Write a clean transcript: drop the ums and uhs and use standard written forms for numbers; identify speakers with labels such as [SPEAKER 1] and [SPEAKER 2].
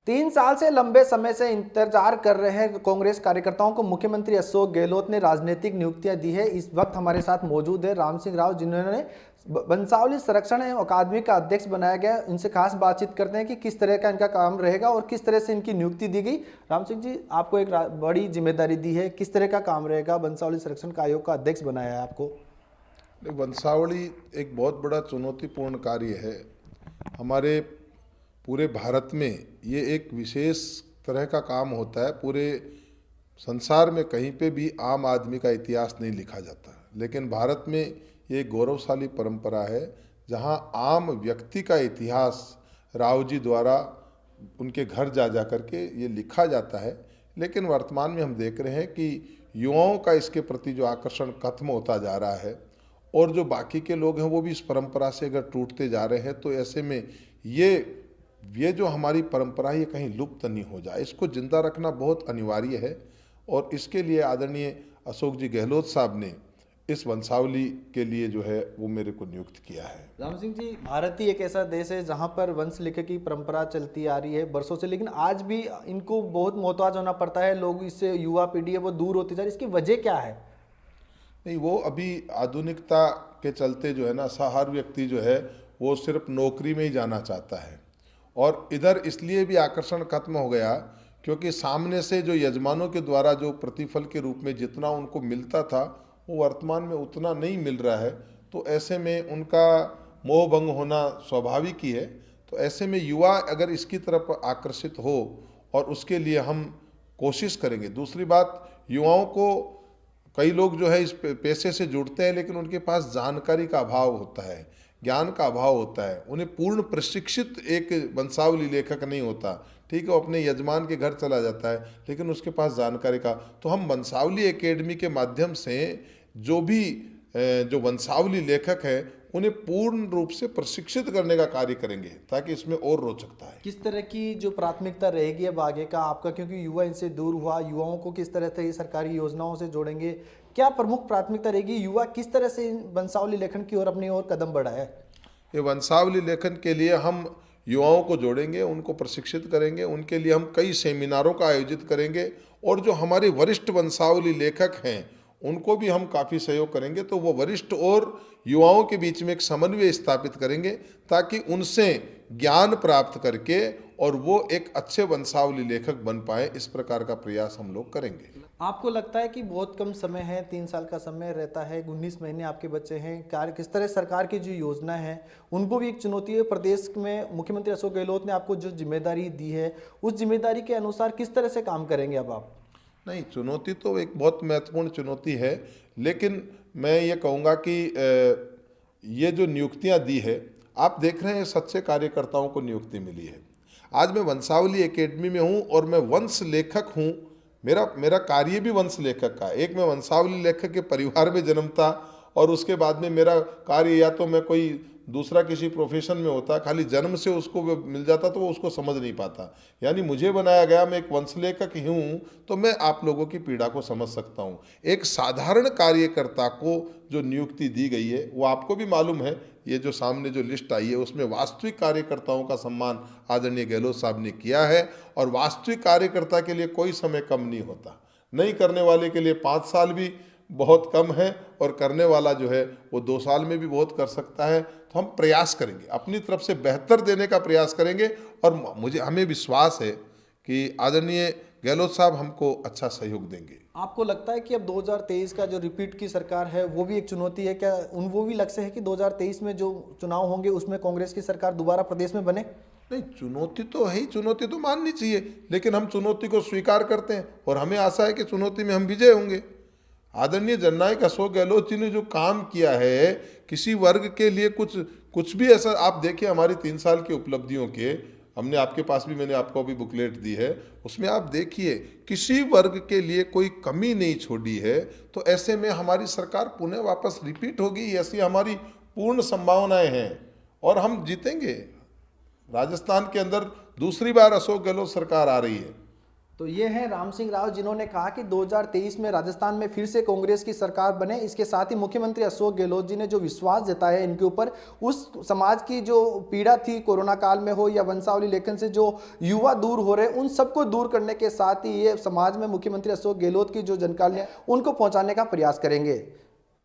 [SPEAKER 1] 3 साल से लंबे समय से इंतजार कर रहे हैं कांग्रेस कार्यकर्ताओं को मुख्यमंत्री अशोक गहलोत ने राजनीतिक नियुक्तियां दी है। इस वक्त हमारे साथ मौजूद है राम सिंह राव, जिन्होंने बंसावली संरक्षण अकादमी का अध्यक्ष बनाया गया। इनसे खास बातचीत करते हैं कि किस तरह का इनका काम रहेगा और किस तरह से इनकी नियुक्ति दी गई। राम सिंह जी, आपको एक बड़ी जिम्मेदारी दी है, किस तरह का काम रहेगा? बंसावली संरक्षण का आयोग का अध्यक्ष बनाया है आपको।
[SPEAKER 2] वंशावली एक बहुत बड़ा चुनौतीपूर्ण कार्य है। हमारे पूरे भारत में ये एक विशेष तरह का काम होता है। पूरे संसार में कहीं पे भी आम आदमी का इतिहास नहीं लिखा जाता, लेकिन भारत में ये एक गौरवशाली परंपरा है जहां आम व्यक्ति का इतिहास राव जी द्वारा उनके घर जा जा करके ये लिखा जाता है। लेकिन वर्तमान में हम देख रहे हैं कि युवाओं का इसके प्रति जो आकर्षण खत्म होता जा रहा है और जो बाकी के लोग हैं वो भी इस परंपरा से अगर टूटते जा रहे हैं, तो ऐसे में ये जो हमारी परंपरा है ये कहीं लुप्त नहीं हो जाए, इसको जिंदा रखना बहुत अनिवार्य है। और इसके लिए आदरणीय अशोक जी गहलोत साहब ने इस वंशावली के लिए जो है वो मेरे को नियुक्त किया है।
[SPEAKER 1] राम सिंह जी, भारत ही एक ऐसा देश है जहां पर वंश लेखक की परंपरा चलती आ रही है बरसों से, लेकिन आज भी इनको बहुत मोहताज होना पड़ता है। लोग इससे, युवा पीढ़ी है वो दूर होती जा रही है। इसकी वजह क्या है?
[SPEAKER 2] नहीं, वो अभी आधुनिकता के चलते जो है ना, हर व्यक्ति जो है वो सिर्फ नौकरी में ही जाना चाहता है। और इधर इसलिए भी आकर्षण खत्म हो गया क्योंकि सामने से जो यजमानों के द्वारा जो प्रतिफल के रूप में जितना उनको मिलता था वो वर्तमान में उतना नहीं मिल रहा है। तो ऐसे में उनका मोह भंग होना स्वाभाविक ही है। तो ऐसे में युवा अगर इसकी तरफ आकर्षित हो और उसके लिए हम कोशिश करेंगे। दूसरी बात, युवाओं को कई लोग जो है इस पेशे से जुड़ते हैं, लेकिन उनके पास जानकारी का अभाव होता है, ज्ञान का अभाव होता है। उन्हें पूर्ण प्रशिक्षित एक वंशावली लेखक नहीं होता। ठीक है, वो अपने यजमान के घर चला जाता है, लेकिन उसके पास जानकारी का, तो हम वंशावली एकेडमी के माध्यम से जो वंशावली लेखक है उन्हें पूर्ण रूप से प्रशिक्षित करने का कार्य करेंगे ताकि इसमें और रोचकता है।
[SPEAKER 1] किस तरह की जो प्राथमिकता रहेगी अब आगे का आपका, क्योंकि युवा इनसे दूर हुआ, युवाओं को किस तरह से सरकारी योजनाओं से जोड़ेंगे? क्या प्रमुख प्राथमिकता रहेगी? युवा किस तरह से वंशावली लेखन की ओर अपनी ओर कदम बढ़ाए?
[SPEAKER 2] ये वंशावली लेखन के लिए हम युवाओं को जोड़ेंगे, उनको प्रशिक्षित करेंगे, उनके लिए हम कई सेमिनारों का आयोजित करेंगे और जो हमारे वरिष्ठ वंशावली लेखक हैं उनको भी हम काफ़ी सहयोग करेंगे। तो वो वरिष्ठ और युवाओं के बीच में एक समन्वय स्थापित करेंगे ताकि उनसे ज्ञान प्राप्त करके और वो एक अच्छे वंशावली लेखक बन पाए। इस प्रकार का प्रयास हम लोग करेंगे।
[SPEAKER 1] आपको लगता है कि बहुत कम समय है, 3 साल का समय रहता है, 19 महीने आपके बच्चे हैं, कार्य किस तरह सरकार की जो योजना है उनको भी एक चुनौती है? प्रदेश में मुख्यमंत्री अशोक गहलोत ने आपको जो जिम्मेदारी दी है उस जिम्मेदारी के अनुसार किस तरह से काम करेंगे अब आप?
[SPEAKER 2] नहीं, चुनौती तो एक बहुत महत्वपूर्ण चुनौती है, लेकिन मैं ये कहूँगा कि ये जो नियुक्तियाँ दी है, आप देख रहे हैं सच्चे कार्यकर्ताओं को नियुक्ति मिली है। आज मैं वंशावली एकेडमी में हूँ और मैं वंश लेखक हूँ। मेरा कार्य भी वंश लेखक का। एक मैं वंशावली लेखक के परिवार में जन्मता और उसके बाद में मेरा कार्य या तो मैं कोई दूसरा किसी प्रोफेशन में होता, खाली जन्म से उसको मिल जाता तो वो उसको समझ नहीं पाता। यानी मुझे बनाया गया, मैं एक वंश लेखक ही हूँ, तो मैं आप लोगों की पीड़ा को समझ सकता हूँ। एक साधारण कार्यकर्ता को जो नियुक्ति दी गई है वो आपको भी मालूम है। ये जो सामने जो लिस्ट आई है उसमें वास्तविक कार्यकर्ताओं का सम्मान आदरणीय गहलोत साहब ने किया है। और वास्तविक कार्यकर्ता के लिए कोई समय कम नहीं होता। नहीं करने वाले के लिए 5 साल भी बहुत कम है और करने वाला जो है वो 2 साल में भी बहुत कर सकता है। तो हम प्रयास करेंगे, अपनी तरफ से बेहतर देने का प्रयास करेंगे और हमें विश्वास है कि आदरणीय गहलोत साहब हमको अच्छा सहयोग देंगे।
[SPEAKER 1] आपको लगता है कि अब 2023 का जो रिपीट की सरकार है वो भी एक चुनौती है क्या? वो भी लक्ष्य है कि 2023 में जो चुनाव होंगे उसमें कांग्रेस की सरकार दोबारा प्रदेश में बने?
[SPEAKER 2] नहीं, चुनौती तो है ही, चुनौती तो माननी चाहिए, लेकिन हम चुनौती को स्वीकार करते हैं और हमें आशा है कि चुनौती में हम विजय होंगे। आदरणीय जननायक अशोक गहलोत जी ने जो काम किया है, किसी वर्ग के लिए कुछ भी ऐसा, आप देखिए हमारी 3 साल की उपलब्धियों के, हमने आपके पास भी, मैंने आपको अभी बुकलेट दी है, उसमें आप देखिए किसी वर्ग के लिए कोई कमी नहीं छोड़ी है। तो ऐसे में हमारी सरकार पुनः वापस रिपीट होगी, ऐसी हमारी पूर्ण संभावनाएं हैं और हम जीतेंगे। राजस्थान के अंदर दूसरी बार अशोक गहलोत सरकार आ रही है।
[SPEAKER 1] तो ये है राम सिंह राव जिन्होंने कहा कि 2023 में राजस्थान में फिर से कांग्रेस की सरकार बने। इसके साथ ही मुख्यमंत्री अशोक गहलोत जी ने जो विश्वास जताया इनके ऊपर, उस समाज की जो पीड़ा थी कोरोना काल में हो या वंशावली लेखन से जो युवा दूर हो रहे, उन सबको दूर करने के साथ ही ये समाज में मुख्यमंत्री अशोक गहलोत की जो जनकल्याण उनको पहुंचाने का प्रयास करेंगे।